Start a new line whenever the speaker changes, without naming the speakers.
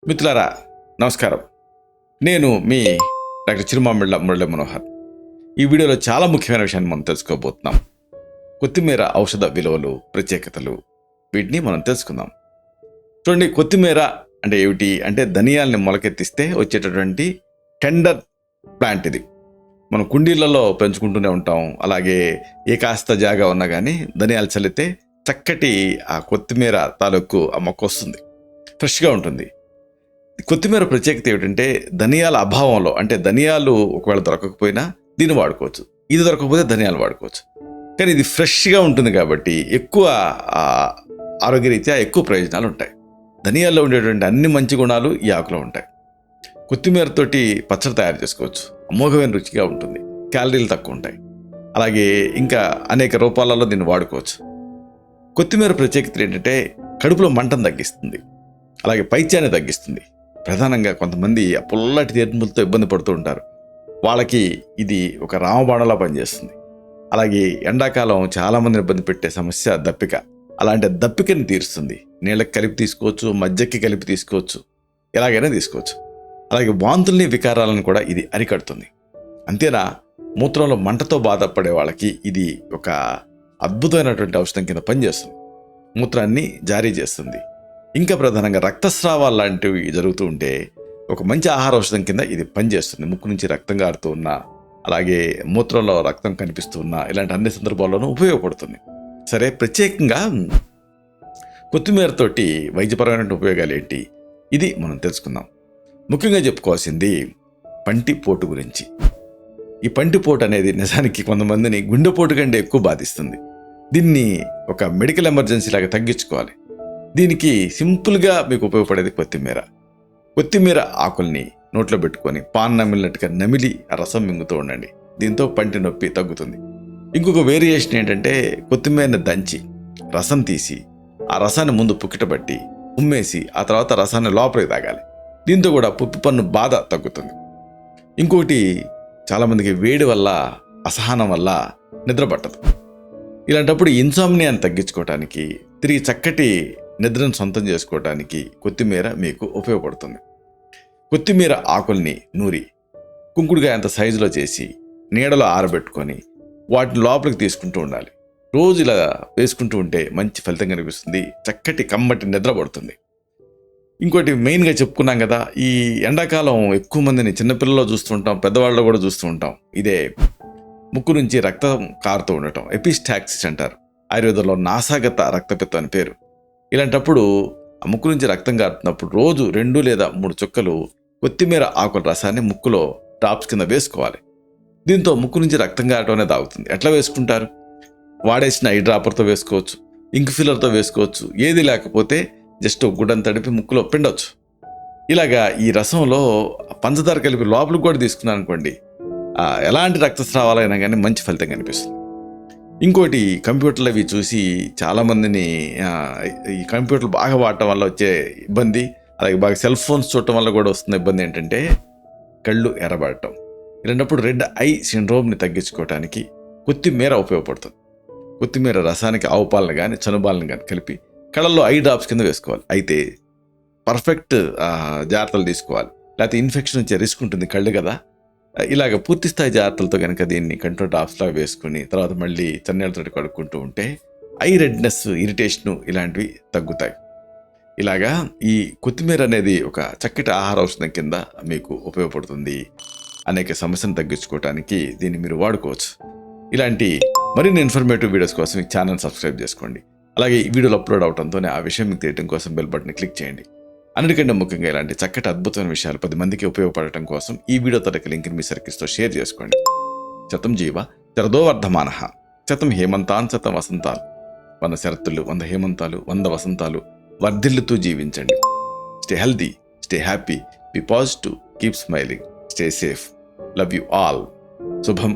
మిత్రులారా నమస్కారం. నేను మీ డాక్టర్ చిరుమామిళ్ళ మురళీ మనోహర్. ఈ వీడియోలో చాలా ముఖ్యమైన విషయాన్ని మనం తెలుసుకోబోతున్నాం. కొత్తిమీర ఔషధ విలువలు, ప్రత్యేకతలు, వీటిని మనం తెలుసుకుందాం. చూడండి, కొత్తిమీర అంటే ఏమిటి అంటే ధనియాల్ని మొలకెత్తిస్తే వచ్చేటటువంటి టెండర్ ప్లాంట్ ఇది. మనం కుండీలలో పెంచుకుంటూనే ఉంటాం. అలాగే ఏ కాస్త జాగా ఉన్నా కానీ ధనియాలు చల్లితే చక్కటి ఆ కొత్తిమీర తాలూకు ఆ మొక్క వస్తుంది, ఫ్రెష్గా ఉంటుంది. కొత్తిమీర ప్రత్యేకత ఏమిటంటే ధనియాల అభావంలో, అంటే ధనియాలు ఒకవేళ దొరకకపోయినా దీన్ని వాడుకోవచ్చు, ఇది దొరకకపోతే ధనియాలు వాడుకోవచ్చు. కానీ ఇది ఫ్రెష్గా ఉంటుంది కాబట్టి ఎక్కువ ఆరోగ్యరీత్యా ఎక్కువ ప్రయోజనాలు ఉంటాయి. ధనియాల్లో ఉండేటువంటి అన్ని మంచి గుణాలు ఈ ఆకులో ఉంటాయి. కొత్తిమీరతోటి పచ్చడి తయారు చేసుకోవచ్చు, అమోఘమైన రుచిగా ఉంటుంది, క్యాలరీలు తక్కువ ఉంటాయి. అలాగే ఇంకా అనేక రూపాలలో దీన్ని వాడుకోవచ్చు. కొత్తిమీర ప్రత్యేకత ఏంటంటే కడుపులో మంటను తగ్గిస్తుంది, అలాగే పైత్యాన్ని తగ్గిస్తుంది. ప్రధానంగా కొంతమంది ఆ పుల్లటి తీర్పులతో ఇబ్బంది పడుతూ ఉంటారు, వాళ్ళకి ఇది ఒక రామబాణలా పనిచేస్తుంది. అలాగే ఎండాకాలం చాలామందిని ఇబ్బంది పెట్టే సమస్య దప్పిక, అలాంటి దప్పికని తీరుస్తుంది. నీళ్ళకి కలిపి తీసుకోవచ్చు, మజ్జిగకి కలిపి తీసుకోవచ్చు, ఎలాగైనా తీసుకోవచ్చు. అలాగే వాంతుల్ని, వికారాలను కూడా ఇది అరికడుతుంది. అంతేనా, మూత్రంలో మంటతో బాధపడే వాళ్ళకి ఇది ఒక అద్భుతమైనటువంటి ఔషధం కింద పనిచేస్తుంది. మూత్రాన్ని జారీ చేస్తుంది. ఇంకా ప్రధానంగా రక్తస్రావాలు లాంటివి జరుగుతూ ఉంటే ఒక మంచి ఆహార ఔషధం కింద ఇది పనిచేస్తుంది. ముక్కు నుంచి రక్తం కారుతూ ఉన్నా, అలాగే మూత్రంలో రక్తం కనిపిస్తూ ఉన్నా, ఇలాంటి అన్ని సందర్భాల్లోనూ ఉపయోగపడుతుంది. సరే, ప్రత్యేకంగా కొత్తిమీరతోటి వైద్యపరమైన ఉపయోగాలు ఏంటి, ఇది మనం తెలుసుకుందాం. ముఖ్యంగా చెప్పుకోవాల్సింది పంటిపోటు గురించి. ఈ పంటిపోటు అనేది నిజానికి కొంతమందిని గుండెపోటు కంటే ఎక్కువ బాధిస్తుంది. దీన్ని ఒక మెడికల్ ఎమర్జెన్సీ లాగా తగ్గించుకోవాలి. దీనికి సింపుల్గా మీకు ఉపయోగపడేది కొత్తిమీర. కొత్తిమీర ఆకుల్ని నోట్లో పెట్టుకొని పాన్ నమిలినట్టుగా నమిలి ఆ రసం మింగుతూ ఉండండి. దీంతో పంటి నొప్పి తగ్గుతుంది. ఇంకొక వేరియేషన్ ఏంటంటే కొత్తిమీరని దంచి రసం తీసి ఆ రసాన్ని ముందు పుక్కిటబట్టి ఉమ్మేసి ఆ తర్వాత రసాన్ని లోపలికి తాగాలి. దీంతో కూడా పుప్పి పన్ను బాధ తగ్గుతుంది. ఇంకొకటి, చాలామందికి వేడి వల్ల, అసహనం వల్ల నిద్ర పట్టదు. ఇలాంటప్పుడు ఇన్సామ్నియాని తగ్గించుకోవటానికి, తిరిగి చక్కటి నిద్రను సొంతం చేసుకోవడానికి కొత్తిమీర మీకు ఉపయోగపడుతుంది. కొత్తిమీర ఆకుల్ని నూరి కుంకుడుగా అంత సైజులో చేసి నీడలో ఆరబెట్టుకొని వాటిని లోపలికి తీసుకుంటూ ఉండాలి. రోజు ఇలా వేసుకుంటూ ఉంటే మంచి ఫలితం కనిపిస్తుంది, చక్కటి కమ్మటి నిద్ర పడుతుంది. ఇంకోటి మెయిన్గా చెప్పుకున్నాం కదా, ఈ ఎండాకాలం ఎక్కువ మందిని చిన్నపిల్లల్లో చూస్తూ ఉంటాం, పెద్దవాళ్ళలో కూడా చూస్తూ ఉంటాం. ఇదే ముక్కు నుంచి రక్తం కారుతూ ఉండటం, ఎపిస్టాక్సిస్ అంటారు. ఆయుర్వేదంలో నాసాగత రక్తపిత్తం అని పేరు. ఇలాంటప్పుడు ఆ ముక్కు నుంచి రక్తం కారుతున్నప్పుడు రోజు 2 లేదా 3 చుక్కలు కొత్తిమీర ఆకుల రసాన్ని ముక్కులో డ్రాప్స్ కింద వేసుకోవాలి. దీంతో ముక్కు నుంచి రక్తం కారటం అనేది ఆగుతుంది. ఎట్లా వేసుకుంటారు? వాడేసిన ఐ డ్రాపర్తో వేసుకోవచ్చు, ఇంక్ ఫిల్లర్తో వేసుకోవచ్చు, ఏది లేకపోతే జస్ట్ గుడ్డను తడిపి ముక్కులో పిండవచ్చు. ఇలాగా ఈ రసంలో పంచదార కలిపి లోపలికి కూడా తీసుకున్నాను అనుకోండి, ఎలాంటి రక్తస్రావాలైనా కానీ మంచి ఫలితం కనిపిస్తుంది. ఇంకోటి, కంప్యూటర్లు అవి చూసి చాలామందిని ఈ కంప్యూటర్లు బాగా వాడటం వల్ల వచ్చే ఇబ్బంది, అలాగే బాగా సెల్ ఫోన్స్ చూడటం వల్ల కూడా వస్తున్న ఇబ్బంది ఏంటంటే కళ్ళు ఎర్రబడటం. ఇలాంటప్పుడు రెడ్ ఐ సిండ్రోమ్ని తగ్గించుకోవడానికి కొత్తిమీర ఉపయోగపడుతుంది. కొత్తిమీర రసానికి ఆవు పాలను కానీ చనుబాలను కానీ కలిపి కళ్ళల్లో ఐ డ్రాప్స్ కింద వేసుకోవాలి. అయితే పర్ఫెక్ట్ జాగ్రత్తలు తీసుకోవాలి, లేకపోతే ఇన్ఫెక్షన్ వచ్చే రిస్క్ ఉంటుంది, కళ్ళు కదా. ఇలాగ పూర్తి స్థాయి జాగ్రత్తలతో కనుక దీన్ని కంట్రోల్ డ్రాప్స్లా వేసుకుని తర్వాత మళ్ళీ చన్నీళ్ళతో కడుక్కుంటూ ఉంటే ఐ రెడ్నెస్, ఇరిటేషను ఇలాంటివి తగ్గుతాయి. ఇలాగా ఈ కొత్తిమీర అనేది ఒక చక్కటి ఆహార ఔషధం కింద మీకు ఉపయోగపడుతుంది. అనేక సమస్యను తగ్గించుకోవడానికి దీన్ని మీరు వాడుకోవచ్చు. ఇలాంటి మరిన్ని ఇన్ఫర్మేటివ్ వీడియోస్ కోసం ఈ ఛానల్ సబ్స్క్రైబ్ చేసుకోండి. అలాగే ఈ వీడియోలు అప్లోడ్ అవడంతోనే ఆ విషయం మీకు తెలియడం కోసం బెల్ బటన్ క్లిక్ చేయండి. అన్నిటికంటే ముఖ్యంగా ఇలాంటి చక్కటి అద్భుతమైన విషయాలు 10 మందికి ఉపయోగపడటం కోసం ఈ వీడియో తరగతి లింక్ని మీ సర్కిల్స్తో షేర్ చేసుకోండి. శతం జీవ శరదో వర్ధమానః, శతం హేమంతాన్ శతం వసంతాలు, 100 శరత్తులు, 100 హేమంతాలు, 100 వసంతాలు వర్ధిల్లుతూ జీవించండి. Stay healthy, stay happy, be positive, keep smiling, stay safe. Love you all. శుభం.